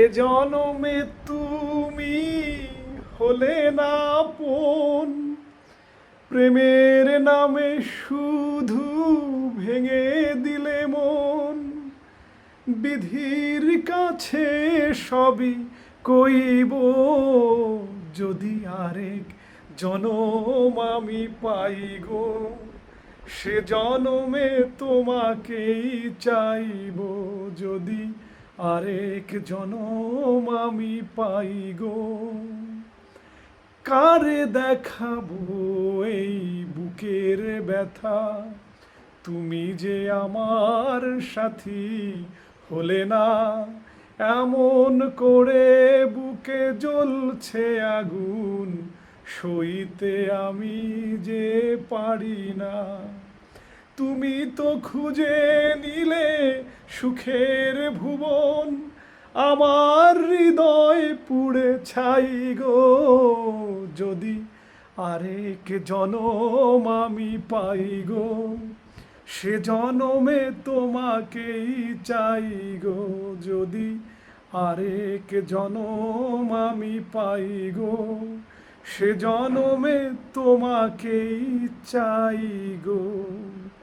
এ জনমে তুমি হলে না আপন, প্রেমের নামে শুধু ভেঙে দিলে মন। বিধির কাছে সবই কইব, যদি আরেক জনম আমি পাই গো, সে জনমে তোমাকেই চাইব। যদি আরেক জনম আমি পাই গো, কারে দেখাবো এই বুকের ব্যথা, তুমি যে আমার সাথী হলে না। এমন করে বুকে জ্বলছে আগুন, সইতে আমি যে পারি না। তুমি তো খুঁজে নিলে সুখের ভুবন, আমার হৃদয় পুড়ে ছাই গো। যদি আরেক জনম আমি পাই গো, সে জনমে তোমাকেই চাই গো। যদি আরেক জনম আমি পাই গো, সে জনমে তোমাকেই চাই গো।